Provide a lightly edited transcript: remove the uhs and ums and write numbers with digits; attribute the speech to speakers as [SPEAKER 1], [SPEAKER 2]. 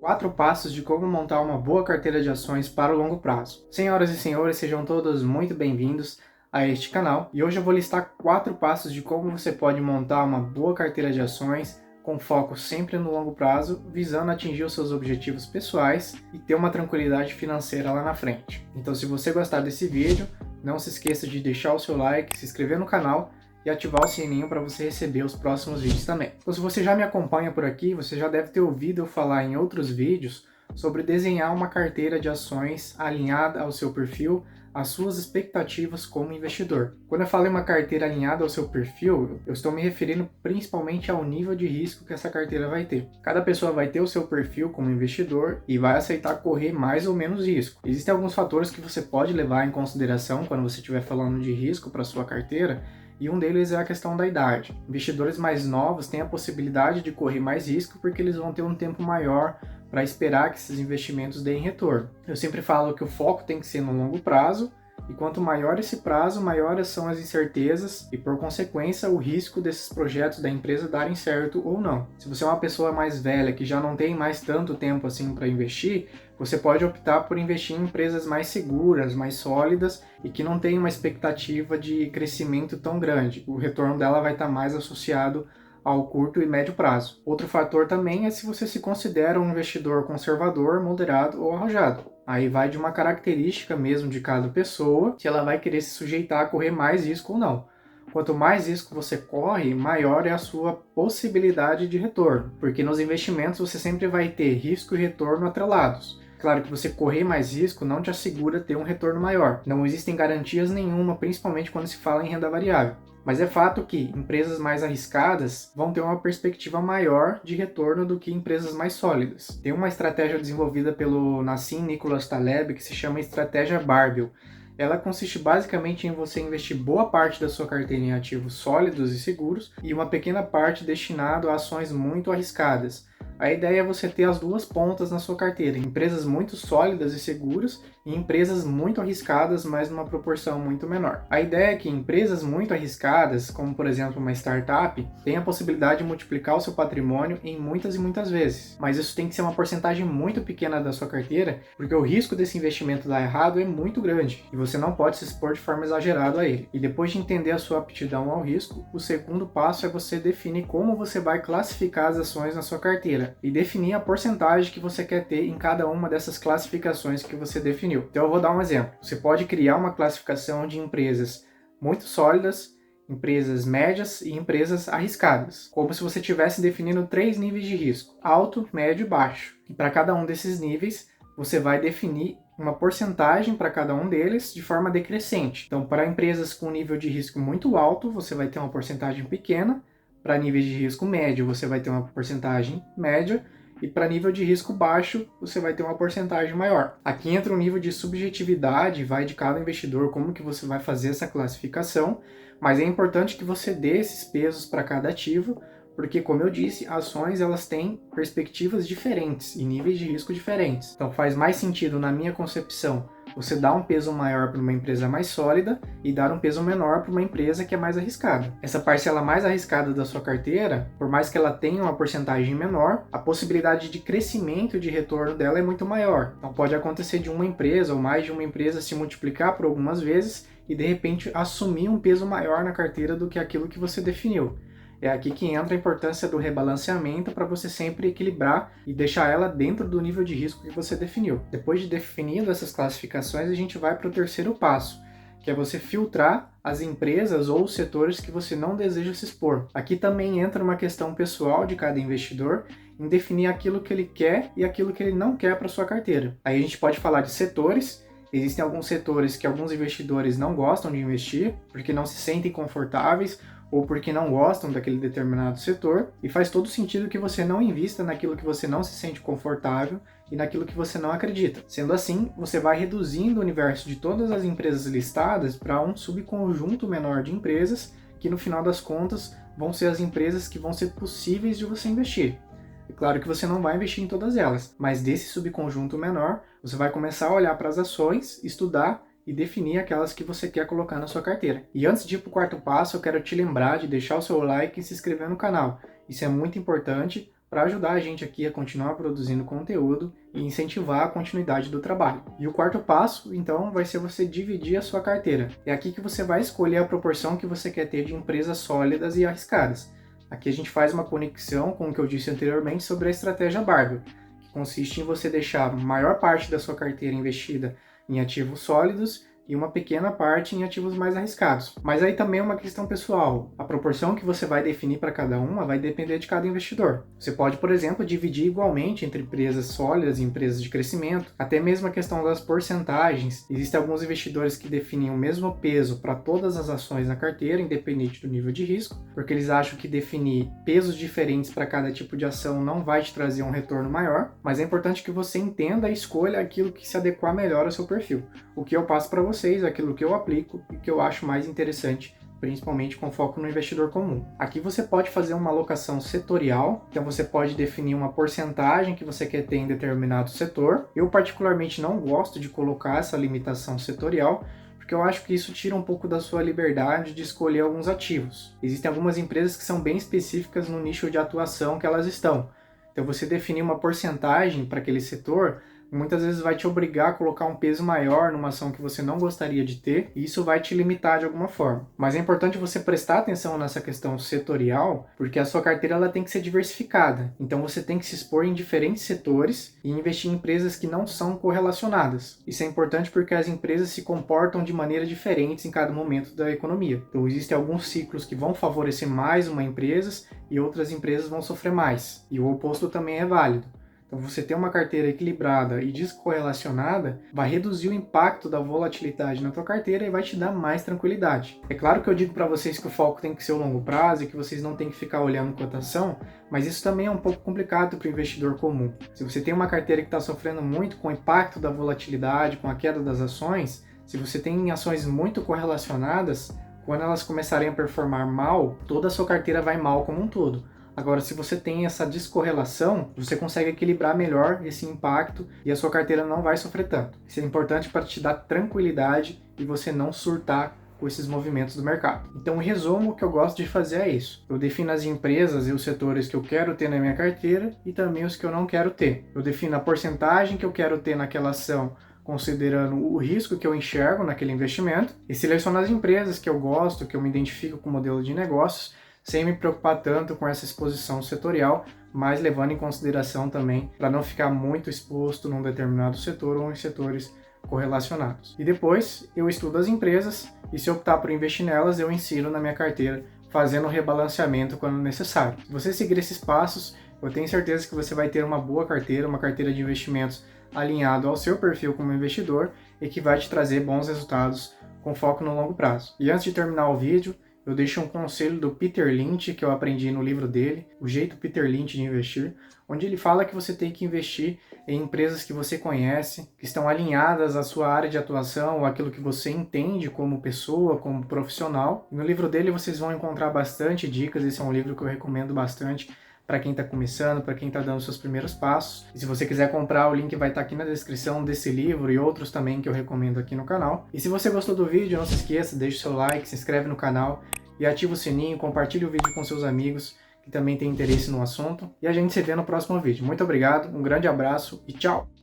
[SPEAKER 1] 4 passos de como montar uma boa carteira de ações para o longo prazo. Senhoras e senhores, sejam todos muito bem-vindos a este canal e hoje eu vou listar 4 passos de como você pode montar uma boa carteira de ações com foco sempre no longo prazo, visando atingir os seus objetivos pessoais e ter uma tranquilidade financeira lá na frente. Então, se você gostar desse vídeo, não se esqueça de deixar o seu like, se inscrever no canal e ativar o sininho para você receber os próximos vídeos também. Então, se você já me acompanha por aqui, você já deve ter ouvido eu falar em outros vídeos sobre desenhar uma carteira de ações alinhada ao seu perfil, às suas expectativas como investidor. Quando eu falo em uma carteira alinhada ao seu perfil, eu estou me referindo principalmente ao nível de risco que essa carteira vai ter. Cada pessoa vai ter o seu perfil como investidor e vai aceitar correr mais ou menos risco. Existem alguns fatores que você pode levar em consideração quando você estiver falando de risco para sua carteira, e um deles é a questão da idade. Investidores mais novos têm a possibilidade de correr mais risco porque eles vão ter um tempo maior para esperar que esses investimentos deem retorno. Eu sempre falo que o foco tem que ser no longo prazo, e quanto maior esse prazo, maiores são as incertezas e, por consequência, o risco desses projetos da empresa darem certo ou não. Se você é uma pessoa mais velha que já não tem mais tanto tempo assim para investir, você pode optar por investir em empresas mais seguras, mais sólidas e que não tem uma expectativa de crescimento tão grande. O retorno dela vai estar mais associado ao curto e médio prazo. Outro fator também é se você se considera um investidor conservador, moderado ou arrojado. Aí vai de uma característica mesmo de cada pessoa, se ela vai querer se sujeitar a correr mais risco ou não. Quanto mais risco você corre, maior é a sua possibilidade de retorno, porque nos investimentos você sempre vai ter risco e retorno atrelados. Claro que você correr mais risco não te assegura ter um retorno maior. Não existem garantias nenhuma, principalmente quando se fala em renda variável. Mas é fato que empresas mais arriscadas vão ter uma perspectiva maior de retorno do que empresas mais sólidas. Tem uma estratégia desenvolvida pelo Nassim Nicholas Taleb que se chama estratégia Barbell. Ela consiste basicamente em você investir boa parte da sua carteira em ativos sólidos e seguros e uma pequena parte destinada a ações muito arriscadas. A ideia é você ter as duas pontas na sua carteira, empresas muito sólidas e seguras e empresas muito arriscadas, mas numa proporção muito menor. A ideia é que empresas muito arriscadas, como por exemplo uma startup, tenham a possibilidade de multiplicar o seu patrimônio em muitas e muitas vezes. Mas isso tem que ser uma porcentagem muito pequena da sua carteira, porque o risco desse investimento dar errado é muito grande e você não pode se expor de forma exagerada a ele. E depois de entender a sua aptidão ao risco, o segundo passo é você definir como você vai classificar as ações na sua carteira e definir a porcentagem que você quer ter em cada uma dessas classificações que você definiu. Então eu vou dar um exemplo. Você pode criar uma classificação de empresas muito sólidas, empresas médias e empresas arriscadas, como se você estivesse definindo 3 níveis de risco: alto, médio e baixo. E para cada um desses níveis, você vai definir uma porcentagem para cada um deles de forma decrescente. Então, para empresas com nível de risco muito alto, você vai ter uma porcentagem pequena. Para níveis de risco médio, você vai ter uma porcentagem média, e para nível de risco baixo, você vai ter uma porcentagem maior. Aqui entra um nível de subjetividade, vai de cada investidor como que você vai fazer essa classificação, mas é importante que você dê esses pesos para cada ativo, porque, como eu disse, ações elas têm perspectivas diferentes e níveis de risco diferentes. Então faz mais sentido, na minha concepção, você dar um peso maior para uma empresa mais sólida e dar um peso menor para uma empresa que é mais arriscada. Essa parcela mais arriscada da sua carteira, por mais que ela tenha uma porcentagem menor, a possibilidade de crescimento e de retorno dela é muito maior. Então pode acontecer de uma empresa ou mais de uma empresa se multiplicar por algumas vezes e de repente assumir um peso maior na carteira do que aquilo que você definiu. É aqui que entra a importância do rebalanceamento para você sempre equilibrar e deixar ela dentro do nível de risco que você definiu. Depois de definido essas classificações, a gente vai para o terceiro passo, que é você filtrar as empresas ou os setores que você não deseja se expor. Aqui também entra uma questão pessoal de cada investidor em definir aquilo que ele quer e aquilo que ele não quer para sua carteira. Aí a gente pode falar de setores. Existem alguns setores que alguns investidores não gostam de investir porque não se sentem confortáveis ou porque não gostam daquele determinado setor, e faz todo sentido que você não invista naquilo que você não se sente confortável e naquilo que você não acredita. Sendo assim, você vai reduzindo o universo de todas as empresas listadas para um subconjunto menor de empresas que, no final das contas, vão ser as empresas que vão ser possíveis de você investir. É claro que você não vai investir em todas elas, mas desse subconjunto menor, você vai começar a olhar para as ações, estudar e definir aquelas que você quer colocar na sua carteira. E antes de ir para o quarto passo, eu quero te lembrar de deixar o seu like e se inscrever no canal. Isso é muito importante para ajudar a gente aqui a continuar produzindo conteúdo e incentivar a continuidade do trabalho. E o quarto passo, então, vai ser você dividir a sua carteira. É aqui que você vai escolher a proporção que você quer ter de empresas sólidas e arriscadas. Aqui a gente faz uma conexão com o que eu disse anteriormente sobre a estratégia Barbell, que consiste em você deixar a maior parte da sua carteira investida em ativos sólidos e uma pequena parte em ativos mais arriscados. Mas aí também é uma questão pessoal. A proporção que você vai definir para cada uma vai depender de cada investidor. Você pode, por exemplo, dividir igualmente entre empresas sólidas e empresas de crescimento. Até mesmo a questão das porcentagens. Existem alguns investidores que definem o mesmo peso para todas as ações na carteira, independente do nível de risco, porque eles acham que definir pesos diferentes para cada tipo de ação não vai te trazer um retorno maior. Mas é importante que você entenda e escolha aquilo que se adequar melhor ao seu perfil. O que eu passo para vocês, aquilo que eu aplico e que eu acho mais interessante, principalmente com foco no investidor comum. Aqui você pode fazer uma alocação setorial, então você pode definir uma porcentagem que você quer ter em determinado setor. Eu particularmente não gosto de colocar essa limitação setorial, porque eu acho que isso tira um pouco da sua liberdade de escolher alguns ativos. Existem algumas empresas que são bem específicas no nicho de atuação que elas estão. Então você definir uma porcentagem para aquele setor muitas vezes vai te obrigar a colocar um peso maior numa ação que você não gostaria de ter, e isso vai te limitar de alguma forma. Mas é importante você prestar atenção nessa questão setorial, porque a sua carteira ela tem que ser diversificada. Então você tem que se expor em diferentes setores e investir em empresas que não são correlacionadas. Isso é importante porque as empresas se comportam de maneiras diferentes em cada momento da economia. Então existem alguns ciclos que vão favorecer mais uma empresa e outras empresas vão sofrer mais. E o oposto também é válido. Então você ter uma carteira equilibrada e descorrelacionada vai reduzir o impacto da volatilidade na tua carteira e vai te dar mais tranquilidade. É claro que eu digo para vocês que o foco tem que ser o longo prazo e que vocês não tem que ficar olhando cotação, mas isso também é um pouco complicado para o investidor comum. Se você tem uma carteira que está sofrendo muito com o impacto da volatilidade, com a queda das ações, se você tem ações muito correlacionadas, quando elas começarem a performar mal, toda a sua carteira vai mal como um todo. Agora, se você tem essa descorrelação, você consegue equilibrar melhor esse impacto e a sua carteira não vai sofrer tanto. Isso é importante para te dar tranquilidade e você não surtar com esses movimentos do mercado. Então, em resumo, o que eu gosto de fazer é isso. Eu defino as empresas e os setores que eu quero ter na minha carteira e também os que eu não quero ter. Eu defino a porcentagem que eu quero ter naquela ação, considerando o risco que eu enxergo naquele investimento, e seleciono as empresas que eu gosto, que eu me identifico com o modelo de negócios, sem me preocupar tanto com essa exposição setorial, mas levando em consideração também para não ficar muito exposto num determinado setor ou em setores correlacionados. E depois eu estudo as empresas e se optar por investir nelas, eu insiro na minha carteira, fazendo o rebalanceamento quando necessário. Se você seguir esses passos, eu tenho certeza que você vai ter uma boa carteira, uma carteira de investimentos alinhado ao seu perfil como investidor e que vai te trazer bons resultados com foco no longo prazo. E antes de terminar o vídeo, eu deixo um conselho do Peter Lynch que eu aprendi no livro dele, O Jeito Peter Lynch de Investir, onde ele fala que você tem que investir em empresas que você conhece, que estão alinhadas à sua área de atuação ou aquilo que você entende como pessoa, como profissional. E no livro dele vocês vão encontrar bastante dicas, esse é um livro que eu recomendo bastante para quem está começando, para quem está dando seus primeiros passos. E se você quiser comprar, o link vai estar aqui na descrição desse livro e outros também que eu recomendo aqui no canal. E se você gostou do vídeo, não se esqueça, deixe o seu like, se inscreve no canal e ativa o sininho, compartilhe o vídeo com seus amigos que também têm interesse no assunto. E a gente se vê no próximo vídeo. Muito obrigado, um grande abraço e tchau!